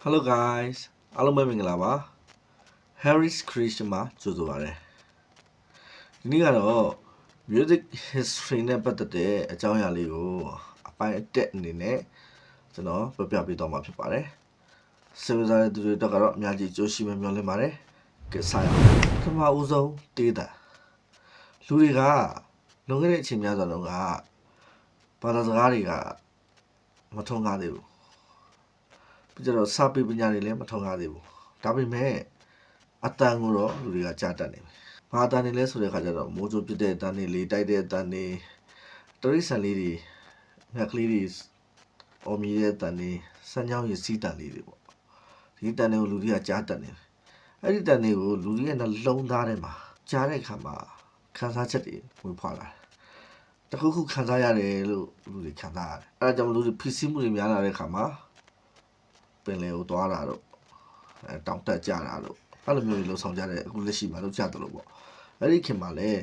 Hello guys အားလုံးပဲမင်္ဂလာပါ Harry's Creation မှာကြိုဆိုပါရစေဒီနေ့ကတော့ music history နဲ့ပတ်သက်တဲ့အကြောင်းအရာလေးကိုအပိုင်းအတက်အနေနဲ့ကျွန်တော်ပြပြပေးသွားမှာဖြစ်ပါတယ်စေဝစားတဲ့သူတွေတော့အများကြီးကြိုးရှိမယ်မျှော်လင့်ပါတယ်ကဲစရအောင်ပထမဦးဆုံးတေးတာလူတွေကလွန်ခဲ့တဲ့အချိန်များစွာတုန်းကဘာသာစကားတွေကမထုံကားသေးဘူးပြီးတော့စာပေပညာတွေလည်းမထုံကားသေးဘူးဒါပေမဲ့အတန်ကိုတော့လူတွေကကြားတတ်နေပြီ။ဘာအတန်နေလဲဆိုတဲ့အခါကျတော့မိုးကြိုးပစ်တဲ့အတန်တွေလေတိုက်တဲ့အတန်တွေတရိษံလေးတွေငှက်ကလေးတွေအော်မြည်တဲ့အတန်တွေစမ်းချောင်းရည်စီးတန်လေးတွေပေါ့။ဒီတန်တွေကိုလူတွေကကြားတတ်နေတယ်။အဲ့ဒီတန်တွေကိုလူတွေရဲ့နှလုံးသားထဲမှာကြားတဲ့အခါမှာခံစားချက်တွေဝင်ဖွာလာတယ်။တခုခုခံစားရတယ်လို့လူတွေခံစားရတယ်။အဲ့ဒါကြောင့်လူတွေဖိစီးမှုတွေများလာတဲ့အခါမှာပင်လယ်ကိုသွားတာတော့တောင်တက်ကြတာတော့အဲ့လိုမျိုးတွေလှုပ်ဆောင်ကြတဲ့အခုလက်ရှိမှာလှုပ်ကြတယ်လို့ပေါ့အဲ့ဒီခင်မှာလည်း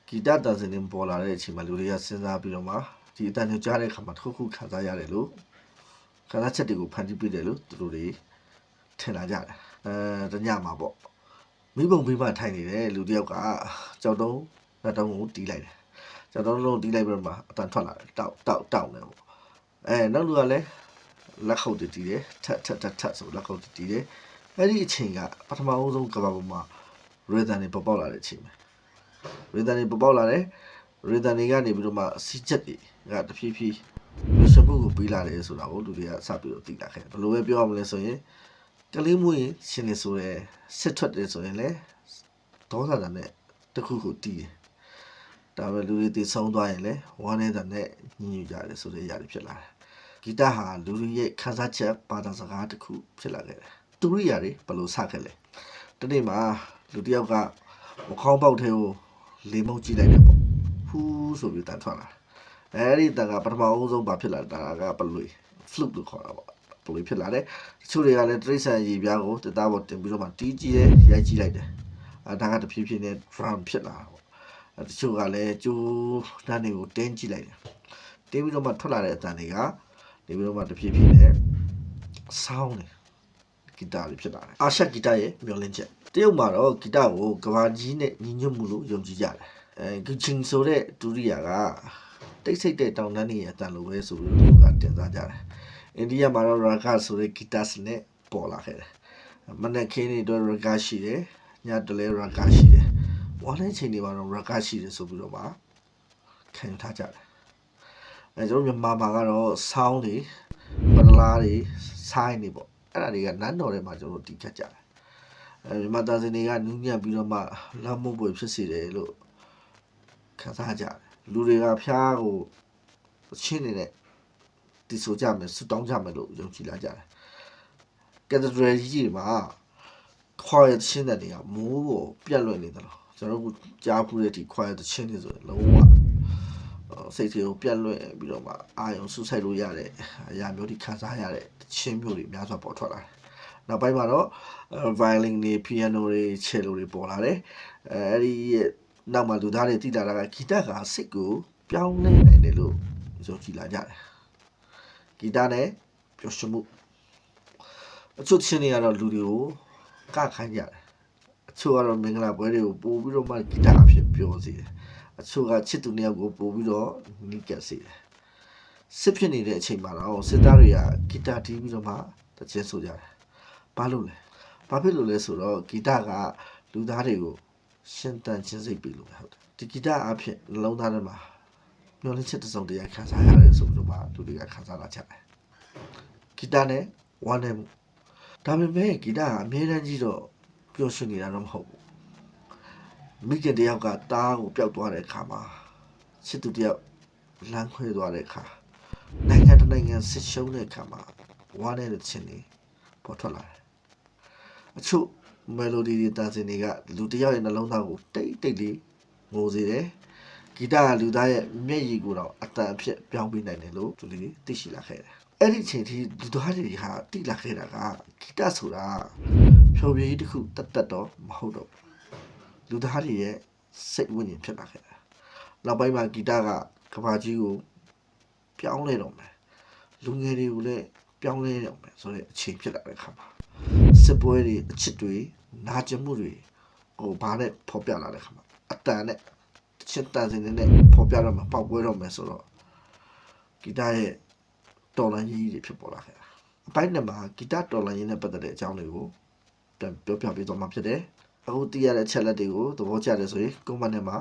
ဂီတတန်စင်တွေပေါ်လာတဲ့အချိန်မှာလူတွေကစဉ်းစားပြီးတော့မှဒီအတန်တွေကြားတဲ့အခါမှာတစ်ခုခုခံစားရတယ်လို့ခံစားချက်တွေကိုဖန်တီးပေးတယ်လို့သူတို့တွေထင်လာကြတယ်တညမှာပေါ့မိဘုံမိဘထိုင်နေတဲ့လူတယောက်ကကြောက်တုံးလက်တုံးကိုတီးလိုက်တယ်ကြောက်တုံးလုံးတီးလိုက်ပြီးတော့မှအတန်ထွက်လာတယ်တောက်နေပေါ့နောက်လူကလည်းလက်ခုပ်တီးတယ်ထက်ဆိုလက်ခုပ်တီးတယ်အဲ့ဒီအချိန်ကပထမအဆုံးကဘာပေါ်မှာရေဒန်တွေပေါ်ပေါက်လာတဲ့အချိန်ပဲရေဒန်တွေပေါ်ပေါက်လာတယ်ရေဒန်တွေကနေပြီးတော့မှစီးချက်တွေကတဖြည်းဖြည်းလူစမှုကိုပြီးလာတယ်ဆိုတာကိုလူတွေကစပြီးတော့သိလာခဲ့ဘယ်လိုပဲပြောရမလဲဆိုရင်ကလေးမွေးရှင်နေဆိုရဲစစ်ထွက်တယ်ဆိုရင်လေဒေါသတန်နဲ့တခုခုတီးတယ်ဒါပဲလူတွေတည်ဆုံးသွားရင်လေဝမ်းနေတဲ့နဲ့ညှဉ်းညူကြတယ်ဆိုတဲ့အရာတွေဖြစ်လာတယ်ဂီတဟာလူတွေရဲ့ခံစားချက်ဘာသာစကားတစ်ခုဖြစ်လာခဲ့တယ်သူရိယာတွေဘယ်လိုစခဲ့လဲတနေ့မှာလူတယောက်ကမခေါင်းပေါက်ထဲကိုလေမုတ်ကြည့်လိုက်တယ်ပေါ့ဖူးဆိုပြီးတန်ထွက်လာအဲ့ဒီတန်ကပထမအဆုံးဘာဖြစ်လာတာကဘလွေ flute လို့ခေါ်တာပေါ့ဘလွေဖြစ်လာတယ်တချို့တွေကလည်းတရိษံရေပြားကိုတက်သားပေါ်တင်ပြီးတော့မှတီးကြည့်ရဲရိုက်ကြည့်လိုက်တယ်ဒါကတဖြည်းဖြည်းနဲ့ drum ဖြစ်လာတာပေါ့တချို့ကလည်းကျိုးတန်းတွေကိုတင်းကြည့်လိုက်တယ်တင်းပြီးတော့မှထွက်လာတဲ့အတန်တွေကနေပြီးတော့မှတဖြည်းဖြည်းနဲ့ sound တွေဂီတတွေဖြစ်လာတယ်အာရှဂီတရဲ့မျောလင်းချက်တရုတ်မှာတော့ဂီတကိုကဘာကြီးနဲ့ညီညွတ်မှုလို့ယုံကြည်ကြတယ်ဂီချင်းဆိုတဲ့ဒုရိယာကတိတ်ဆိတ်တဲ့တောင်တန်းတွေရဲ့အတန်လိုပဲဆိုပြီးတော့ကတင်စားကြတယ်အိန္ဒိယမှာတော့ရာဂဆိုတဲ့ဂီတစနဲ့ပေါ်လာခဲ့တယ်မနက်ခင်းတွေတော့ရာဂရှိတယ်ညတလဲရာဂရှိတယ်ဝါတဲ့ချိန်တွေမှာတော့ရာဂရှိတယ်ဆိုပြီးတော့မှခံထားကြတယ်ကျွန်တော်မြန်မာမှာကတော့ဆောင်းတွေပဒလားတွေဆိုင်းတွေပေါ့အဲ့ဒါတွေကနန်းတော်ထဲမှာကျွန်တော်တီးခတ်ကြတယ်မြန်မာသားစင်တွေကနူးညံ့ပြီးတော့မှလက်မှုပွေဖြစ်စေတယ်လို့ခံစားကြတယ်လူတွေကဖျားကိုချင်းနေတဲ့တီဆိုကြမယ်ဆူတောင်းကြမယ်လို့ယုံကြည်လာကြတယ်ကက်သဒရယ်ကြီးတွေမှာခွာရတဲ့ချင်းတဲ့တွေကမိုးကိုပြတ်လွင့်နေတယ်လို့ကျွန်တော်တို့ကြားဖူးတဲ့ဒီခွာရတဲ့ချင်းတွေဆိုရင်လုံးဝစိတ်တွေကိုပြတ်လွင့်ပြီးတော့မှအာယုံဆူဆိုင်လို့ရတဲ့အရာမျိုးတွေခံစားရတဲ့ချင်းမျိုးတွေများစွာပေါ်ထွက်လာတယ်နောက်ပိုင်းမှာတော့ violin တွေ piano တွေ cello တွေပေါ်လာတယ်အဲ့ဒီနောက်မှာလူသားတွေသိလာတာကဂီတကစိတ်ကိုပြောင်းလဲနိုင်တယ်လို့ယုံကြည်လာကြတယ်ဂီတနဲ့ပျော်ရွှင်မှုအချို့ချင်းတွေကတော့လူတွေကိုကခိုင်းကြတယ်အချို့ကတော့မင်္ဂလာပွဲတွေကိုပို့ပြီးတော့မှဂီတအဖြစ်ပြောစေတယ်အချို့ကချစ်သူနှစ်ယောက်ကိုပို့ပြီးတော့နီးကပ်စေတယ်စစ်ဖြစ်နေတဲ့အချိန်မှာတော့စစ်သားတွေကဂီတတီးပြီးတော့မှတခြင်းဆိုကြတယ်ဘာလို့လဲဘာဖြစ်လို့လဲဆိုတော့ဂီတကလူသားတွေကိုရှင်တန်ချင်းစိတ်ပေးလို့ပဲဟုတ်တယ်ဒီဂီတအဖြစ်နှလုံးသားထဲမှာမျောလင်းချက်တစ်စုံတရာခံစားရတယ်ဆိုပြီးတော့မှလူတွေကခံစားလာကြတယ်ဂီတနဲ့ဝမ်းနဲ့မှုဒါပေမဲ့ဂီတကအမြဲတမ်းကြီးတော့ပျော်ရွှင်နေတာတော့မဟုတ်ဘူးမိခင်တယောက်ကတားကိုပျောက်သွားတဲ့အခါမှာချစ်သူတယောက်လမ်းခွဲသွားတဲ့အခါနိုင်ငံတစ်နိုင်ငံစစ်ရှုံးတဲ့အခါမှာဝမ်းတဲ့ချင်းတွေပေါ်ထွက်လာတယ်အချို့မယ်လိုဒီတွေတန်စင်တွေကလူတယောက်ရဲ့နှလုံးသားကိုတိတ်လေးငိုစေတယ်ဂီတကလူသားရဲ့မျက်ရည်ကိုတော့အတန်အဖြစ်ပြောင်းပေးနိုင်တယ်လို့သူတွေသိရှိလာခဲ့တယ်အဲ့ဒီအချိန်ထိလူသားတွေဟာသိလာခဲ့တာကဂီတဆိုတာဖြော်ပြရေးတစ်ခုတတ်တော့မဟုတ်တော့လူသားတွေရဲ့စိတ်ဝိညာဉ်ဖြစ်လာခဲ့တယ်နောက်ပိုင်းမှာဂီတကကဘာကြီးကိုပြောင်းလဲတော့မယ်လူငယ်တွေကိုလည်း ပြောင်းလဲရမယ်ဆိုတဲ့အချိန်ဖြစ်လာတဲ့ခါမှာစစ်ပွဲတွေအချစ်တွေနာကျင်မှုတွေဘာနဲ့ဖော်ပြလာတဲ့ခါမှာအတန်နဲ့ချစ်တန်စင်နဲ့ဖော်ပြတော့မှပေါက်ပွဲတော့မယ်ဆိုတော့ဂီတရဲ့တော်လန်ကြီးတွေဖြစ်ပေါ်လာခဲ့တာအပိုင်းနဲ့မှာဂီတတော်လန်ကြီးနဲ့ပတ်သက်တဲ့အကြောင်းတွေကိုပြန်ပြောပြပေးသွားမှာဖြစ်တယ်အခုသိရတဲ့ချက်လက်တွေကိုသဘောကျတယ်ဆိုရင် comment ထဲမှာ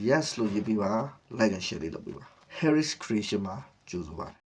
yes လို့ရေးပြီးပါ like and share လေးလုပ်ပေးပါ Harris Creation မှာကြိုဆိုပါတယ်